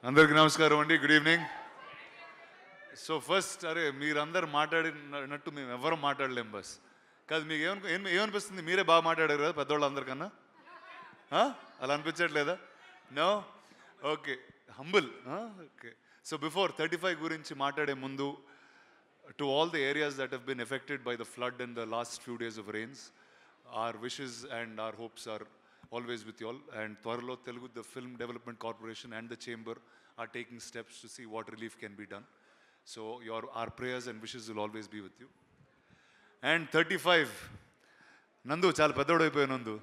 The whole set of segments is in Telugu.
అందరికీ నమస్కారం అండి. Good evening. సో ఫస్ట్ అరే మీరందరు మాట్లాడినట్టు మేము ఎవరు మాట్లాడలేం బస్ కాదు. మీకు ఏమనిపిస్తుంది? మీరే బాగా మాట్లాడారు కదా పెద్దవాళ్ళు అందరికన్నా. అలా అనిపించట్లేదా? No. Okay, humble. Okay. So before 35 గురించి మాట్లాడే ముందు, to all the areas that have been affected by the flood in the last few days of rains, our wishes and our hopes are always with you all. And త్వరలో Telugu the film development corporation and the chamber are taking steps to see what relief can be done. So our prayers and wishes will always be with you. And 35 నందు చాలా పెద్దోడు అయిపోయావు. నందు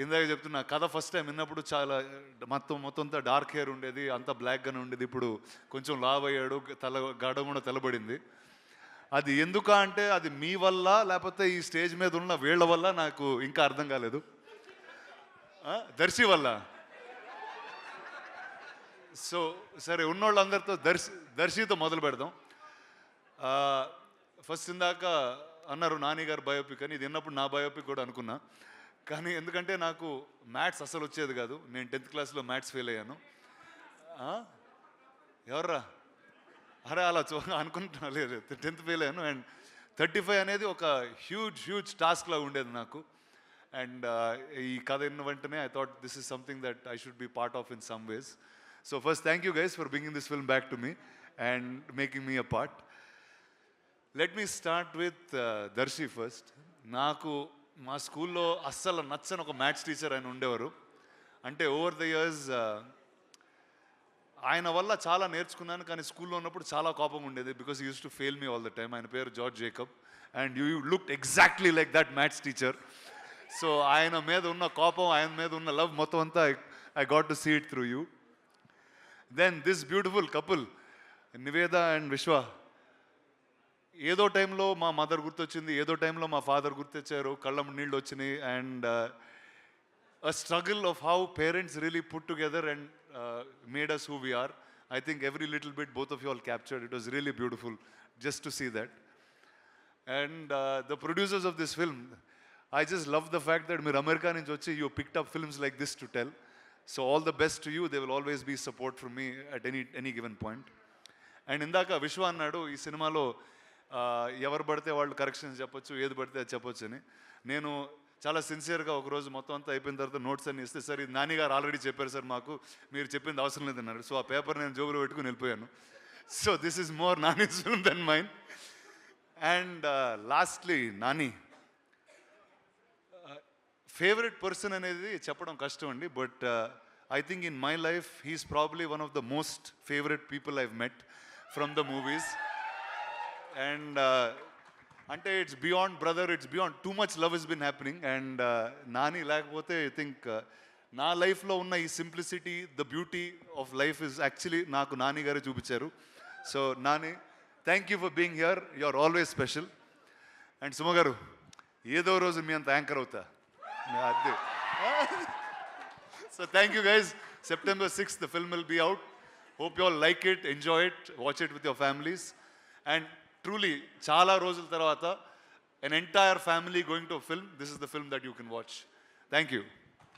ఇందాక చెప్తున్నా కథ ఫస్ట్ టైం విన్నప్పుడు చాలా మొత్తం అంతా డార్క్ హెయిర్ ఉండేది, అంతా బ్లాక్గానే ఉండేది. ఇప్పుడు కొంచెం లావ్ అయ్యాడు, గడ కూడా తెల్లబడింది. అది ఎందుకు అంటే అది మీ వల్ల లేకపోతే ఈ స్టేజ్ మీద ఉన్న వీళ్ళ వల్ల నాకు ఇంకా అర్థం కాలేదు. దర్శి వల్ల. సో సరే, ఉన్నోళ్ళందరితో దర్శితో మొదలు పెడదాం. ఫస్ట్ ఇందాక అన్నారు నాని గారు బయోపిక్ అని. ఇది విన్నప్పుడు నా బయోపిక్ కూడా అనుకున్నా, కానీ ఎందుకంటే నాకు మ్యాథ్స్ అసలు వచ్చేది కాదు. నేను 10th క్లాస్లో మ్యాథ్స్ ఫెయిల్ అయ్యాను. ఎవర్రా అరే అలా అనుకుంటున్నా. లేదు, 10th ఫెయిల్ అయ్యాను. అండ్ 35 అనేది ఒక హ్యూజ్ టాస్క్ లాగా ఉండేది నాకు. అండ్ ఈ కథ విన్న వెంటనే I thought this is something that I should be part of in some ways. So first thank you guys for bringing this film back to me and making me a part. Let me start with Darshi first. నాకు మా స్కూల్లో అస్సలు నచ్చని ఒక మ్యాథ్స్ టీచర్ ఆయన ఉండేవారు. అంటే ఓవర్ ద ఇయర్స్ ఆయన వల్ల చాలా నేర్చుకున్నాను, కానీ స్కూల్లో ఉన్నప్పుడు చాలా కోపం ఉండేది. Because use to fail me all the time. ఆయన పేరు George Jacob and you looked exactly like that maths teacher. So ఆయన మీద ఉన్న కోపం, ఆయన మీద ఉన్న లవ్ మొత్తం అంతా I got to see it through you. Then this beautiful couple Niveda and Vishwa. ఏదో టైంలో మా మదర్ గుర్తొచ్చింది, ఏదో టైంలో మా ఫాదర్ గుర్తొచ్చారు, కళ్ళ నీళ్ళు వచ్చినాయి. And a struggle of how parents really put together and made us who we are. I think every little bit both of you all captured. It was really beautiful just to see that. And the producers of this film, I just love the fact that meer America nunchi vachi you picked up films like this to tell. So all the best to you. There will always be support from me at any given point. And indaka Vishwa annadu ee సినిమాలో ఎవరు పడితే వాళ్ళు కరెక్షన్స్ చెప్పొచ్చు, ఏది పడితే అది చెప్పొచ్చు అని. నేను చాలా సిన్సియర్గా ఒకరోజు మొత్తం అంతా అయిపోయిన తర్వాత నోట్స్ అన్ని ఇస్తే, సార్ ఇది నాని గారు ఆల్రెడీ చెప్పారు సార్, మాకు మీరు చెప్పింది అవసరం లేదన్నారు. సో ఆ పేపర్ నేను జోబులో పెట్టుకుని వెళ్ళిపోయాను. So this is more Nani's film then mine. And lastly Nani favourite person అనేది చెప్పడం కష్టం అండి. But I think in my life he's probably one of the most favourite people I've met from the movies. And అంటే it's beyond brother, it's beyond, too much love is been happening. And Nani లేకపోతే ఐ థింక్ నా లైఫ్లో ఉన్న ఈ simplicity, the beauty of life is actually నాకు నాని గారే చూపించారు. So Nani, thank you for being here. You are always special. And Suma గారు, ఏదో రోజు మీ అంత యాంకర్ అవుతా అదే. So thank you guys. September 6th the film will be out. Hope you all like it, enjoy it, watch it with your families. And truly చాలా రోజుల తర్వాత an entire family going to a film, this is the film that you can watch. Thank you.